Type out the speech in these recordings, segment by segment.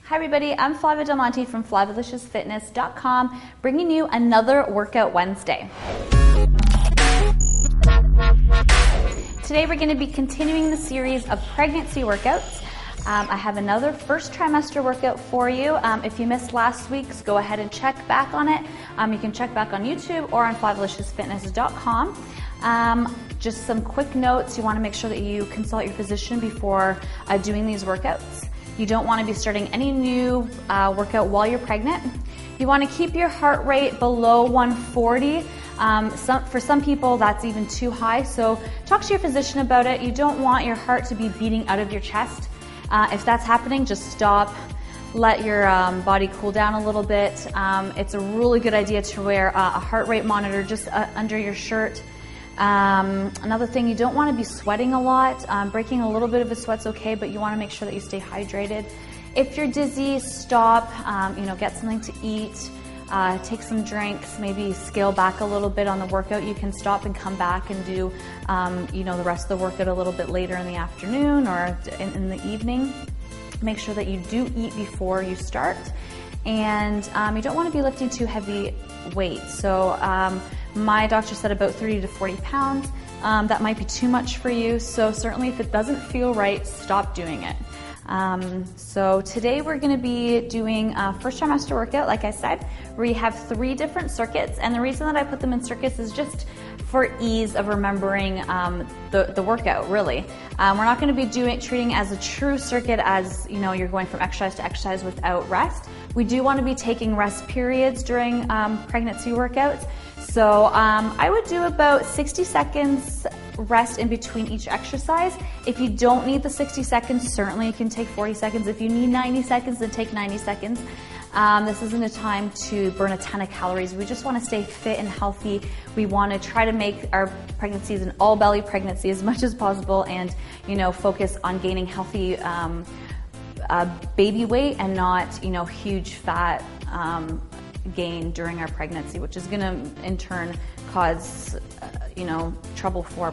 Hi everybody, I'm Flavia Del Monte from FlaviaLiciousFitness.com, bringing you another Workout Wednesday. Today we're going to be continuing the series of pregnancy workouts. I have another first trimester workout for you. If you missed last week's, go ahead and check back on it. You can check back on YouTube or on FlaviaLiciousFitness.com. Just some quick notes. You want to make sure that you consult your physician before doing these workouts. You don't want to be starting any new workout while you're pregnant. You want to keep your heart rate below 140. For some people, that's even too high, so talk to your physician about it. You don't want your heart to be beating out of your chest. If that's happening, just stop. Let your body cool down a little bit. It's a really good idea to wear a heart rate monitor just under your shirt. Another thing, you don't want to be sweating a lot. Breaking a little bit of a sweat's okay, but you want to make sure that you stay hydrated. If you're dizzy, stop, get something to eat, take some drinks, maybe scale back a little bit on the workout. You can stop and come back and do, the rest of the workout a little bit later in the afternoon or in the evening. Make sure that you do eat before you start. And you don't want to be lifting too heavy weights. So my doctor said about 30 to 40 pounds. That might be too much for you. So certainly if it doesn't feel right, stop doing it. So today we're going to be doing a first trimester workout, like I said. We have 3 different circuits, and the reason that I put them in circuits is just for ease of remembering the workout, really. We're not going to be treating as a true circuit as, you're going from exercise to exercise without rest. We do want to be taking rest periods during pregnancy workouts. So I would do about 60 seconds rest in between each exercise. If you don't need the 60 seconds, certainly you can take 40 seconds. If you need 90 seconds, then take 90 seconds. This isn't a time to burn a ton of calories. We just want to stay fit and healthy. We want to try to make our pregnancies an all-belly pregnancy as much as possible and, focus on gaining healthy baby weight and not, huge fat gain during our pregnancy, which is going to in turn cause trouble for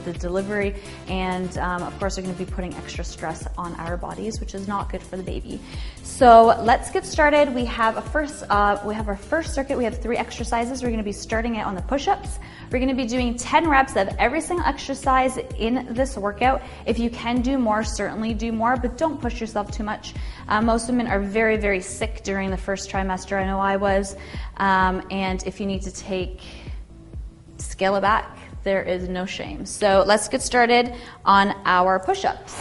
the delivery, and of course we're going to be putting extra stress on our bodies, which is not good for the baby. So let's get started. We have our first circuit. We have 3 exercises. We're going to be starting it on the push-ups. We're going to be doing 10 reps of every single exercise in this workout. If you can do more, certainly do more, but don't push yourself too much. Most women are very, very sick during the first trimester. I know I was. And if you need to scale it back, there is no shame. So let's get started on our push-ups.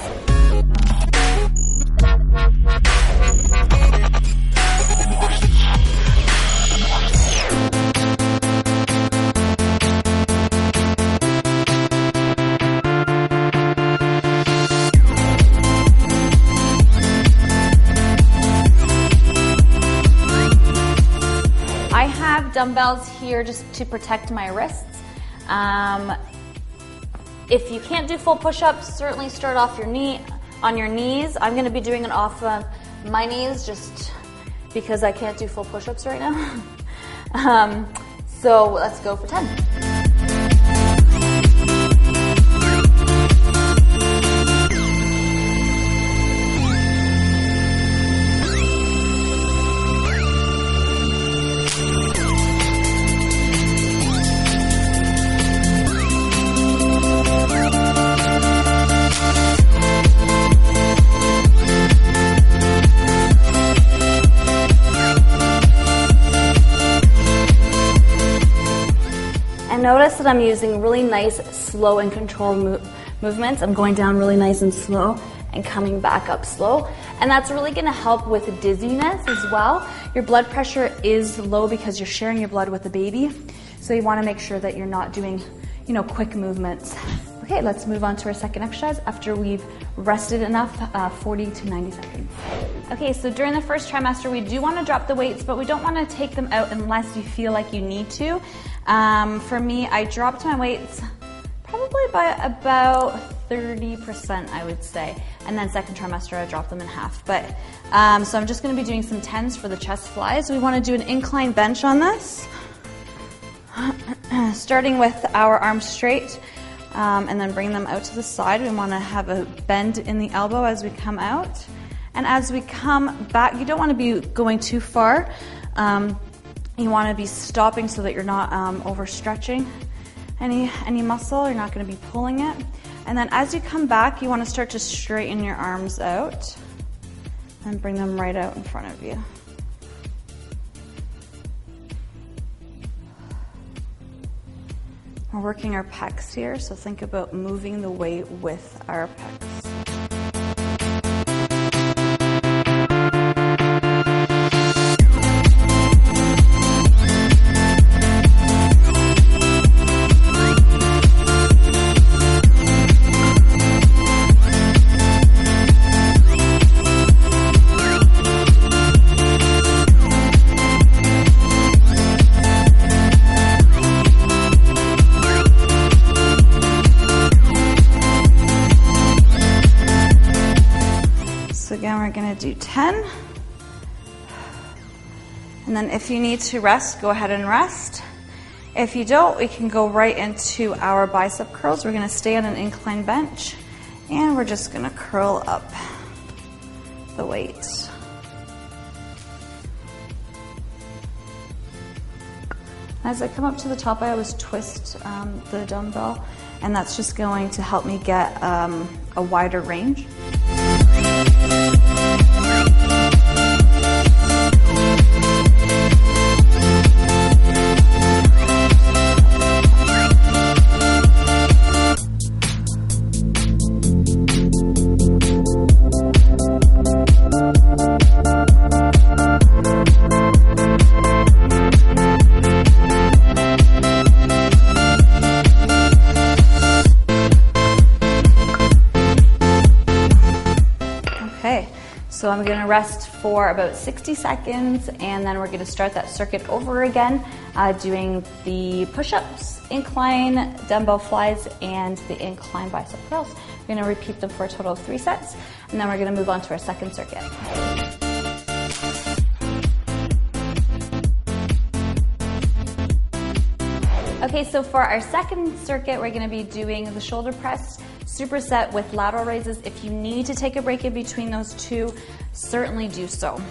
I have dumbbells here just to protect my wrists. If you can't do full push-ups, certainly start off on your knees. I'm going to be doing it off of my knees just because I can't do full push-ups right now. So let's go for 10. Notice that I'm using really nice, slow and controlled movements. I'm going down really nice and slow and coming back up slow. And that's really going to help with dizziness as well. Your blood pressure is low because you're sharing your blood with the baby. So you want to make sure that you're not doing, quick movements. Okay, let's move on to our second exercise after we've rested enough, 40 to 90 seconds. Okay, so during the first trimester, we do want to drop the weights, but we don't want to take them out unless you feel like you need to. For me, I dropped my weights probably by about 30%, I would say. And then second trimester, I dropped them in half. But so I'm just going to be doing some 10s for the chest flies. We want to do an incline bench on this. Starting with our arms straight. And then bring them out to the side. We want to have a bend in the elbow as we come out. And as we come back, you don't want to be going too far. You want to be stopping so that you're not overstretching any muscle. You're not going to be pulling it. And then as you come back, you want to start to straighten your arms out and bring them right out in front of you. We're working our pecs here, so think about moving the weight with our pecs. Again, we're going to do 10. And then if you need to rest, go ahead and rest. If you don't, we can go right into our bicep curls. We're going to stay on an incline bench, and we're just going to curl up the weights. As I come up to the top, I always twist the dumbbell, and that's just going to help me get a wider range. So I'm going to rest for about 60 seconds, and then we're going to start that circuit over again, doing the push-ups, incline dumbbell flies, and the incline bicep curls. We're going to repeat them for a total of 3 sets, and then we're going to move on to our second circuit. Okay, so for our second circuit, we're going to be doing the shoulder press superset with lateral raises. If you need to take a break in between those two, certainly do so.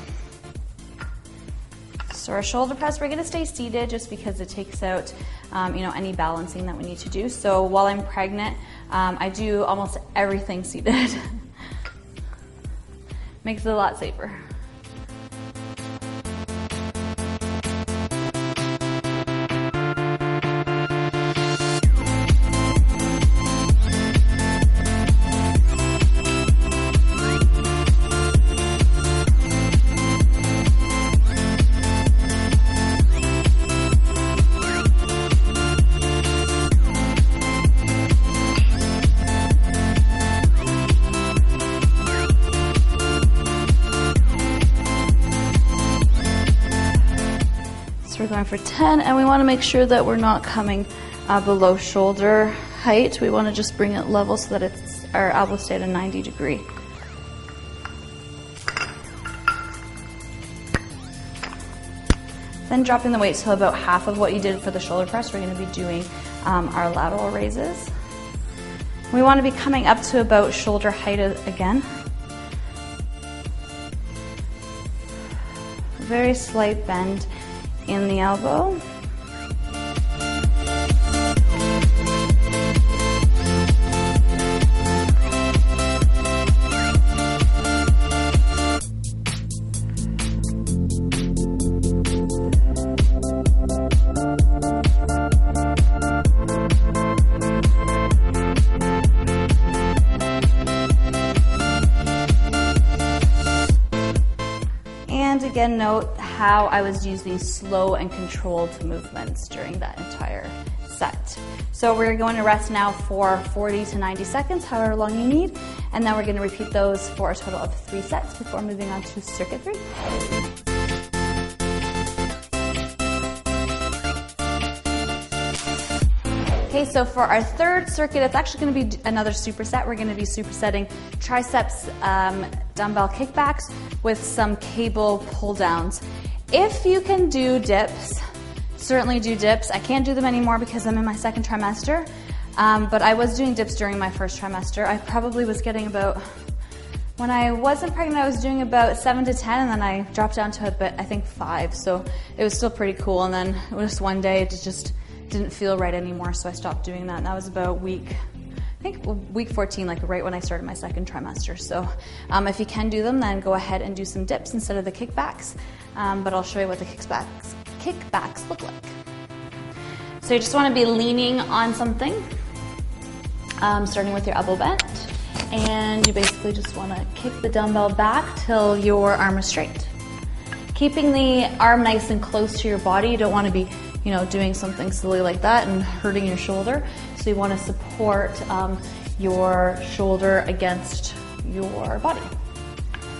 So our shoulder press, we're going to stay seated just because it takes out any balancing that we need to do. So while I'm pregnant, I do almost everything seated. Makes it a lot safer. We're going for 10, and we want to make sure that we're not coming below shoulder height. We want to just bring it level so that our elbows stay at a 90 degree. Then dropping the weight to about half of what you did for the shoulder press, we're going to be doing our lateral raises. We want to be coming up to about shoulder height again. Very slight bend in the elbow. And again, note how I was using slow and controlled movements during that entire set. So we're going to rest now for 40 to 90 seconds, however long you need, and then we're going to repeat those for a total of 3 sets before moving on to circuit 3. Okay, so for our third circuit, it's actually going to be another superset. We're going to be supersetting triceps dumbbell kickbacks with some cable pull downs. If you can do dips, certainly do dips. I can't do them anymore because I'm in my second trimester, but I was doing dips during my first trimester. I probably was getting about When I wasn't pregnant, I was doing about 7 to 10, and then I dropped down to about, I think, 5. So it was still pretty cool. And then it was one day, it just didn't feel right anymore, so I stopped doing that. And that was about week 14, like right when I started my second trimester. So if you can do them, then go ahead and do some dips instead of the kickbacks. But I'll show you what the kickbacks look like. So you just want to be leaning on something, starting with your elbow bent. And you basically just want to kick the dumbbell back till your arm is straight. Keeping the arm nice and close to your body. You don't want to be, doing something silly like that and hurting your shoulder. So you want to support your shoulder against your body.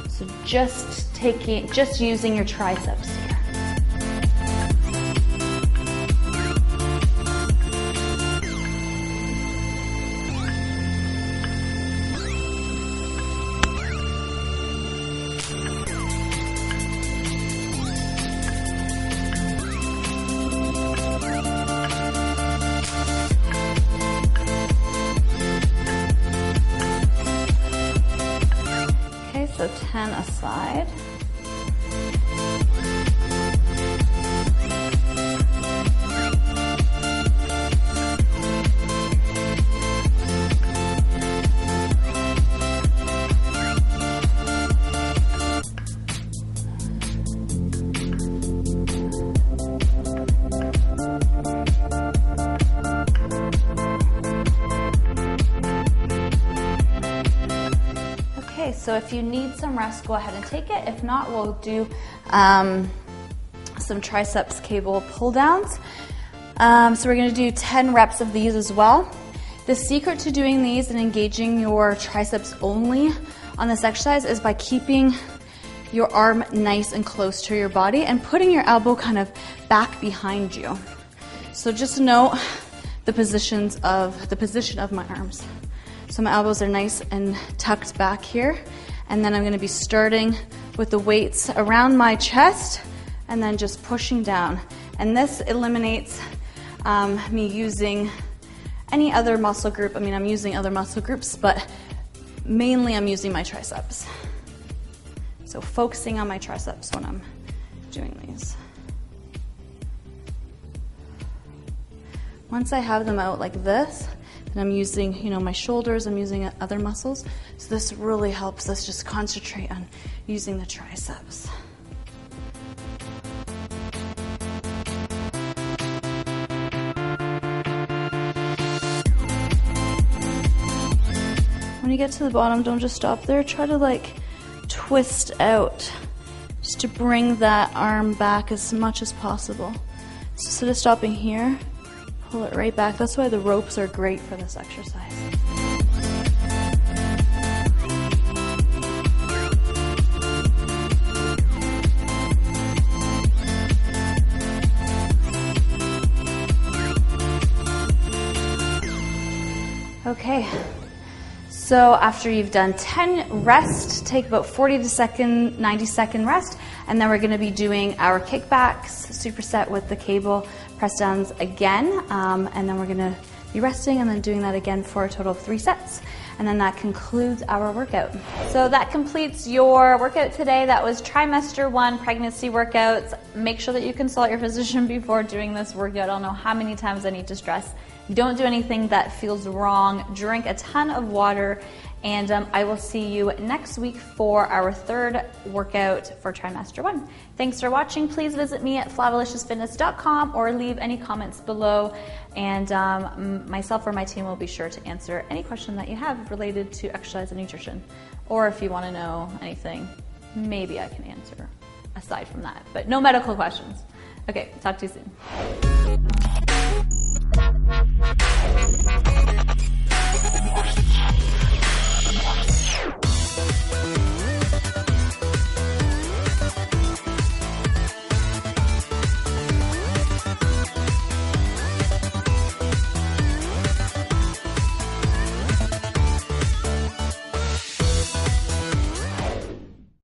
So just using your triceps here. So 10 aside. So if you need some rest, go ahead and take it. If not, we'll do some triceps cable pull downs. So we're going to do 10 reps of these as well. The secret to doing these and engaging your triceps only on this exercise is by keeping your arm nice and close to your body and putting your elbow kind of back behind you. So just note the position of my arms. So my elbows are nice and tucked back here. And then I'm going to be starting with the weights around my chest and then just pushing down. And this eliminates me using any other muscle group. I mean, I'm using other muscle groups, but mainly I'm using my triceps. So focusing on my triceps when I'm doing these. Once I have them out like this, and I'm using, my shoulders, I'm using other muscles. So this really helps us just concentrate on using the triceps. When you get to the bottom, don't just stop there. Try to twist out just to bring that arm back as much as possible. So instead of stopping here, pull it right back. That's why the ropes are great for this exercise. Okay, so after you've done 10 rest, take about 90-second rest, and then we're going to be doing our kickbacks, superset with the cable press downs again, and then we're going to be resting and then doing that again for a total of 3 sets. And then that concludes our workout. So that completes your workout today. That was trimester 1 pregnancy workouts. Make sure that you consult your physician before doing this workout. I don't know how many times I need to stress. Don't do anything that feels wrong. Drink a ton of water. And I will see you next week for our 3rd workout for trimester 1. Thanks for watching. Please visit me at flaviliciousfitness.com or leave any comments below. And myself or my team will be sure to answer any question that you have related to exercise and nutrition. Or if you want to know anything, maybe I can answer aside from that. But no medical questions. Okay, talk to you soon.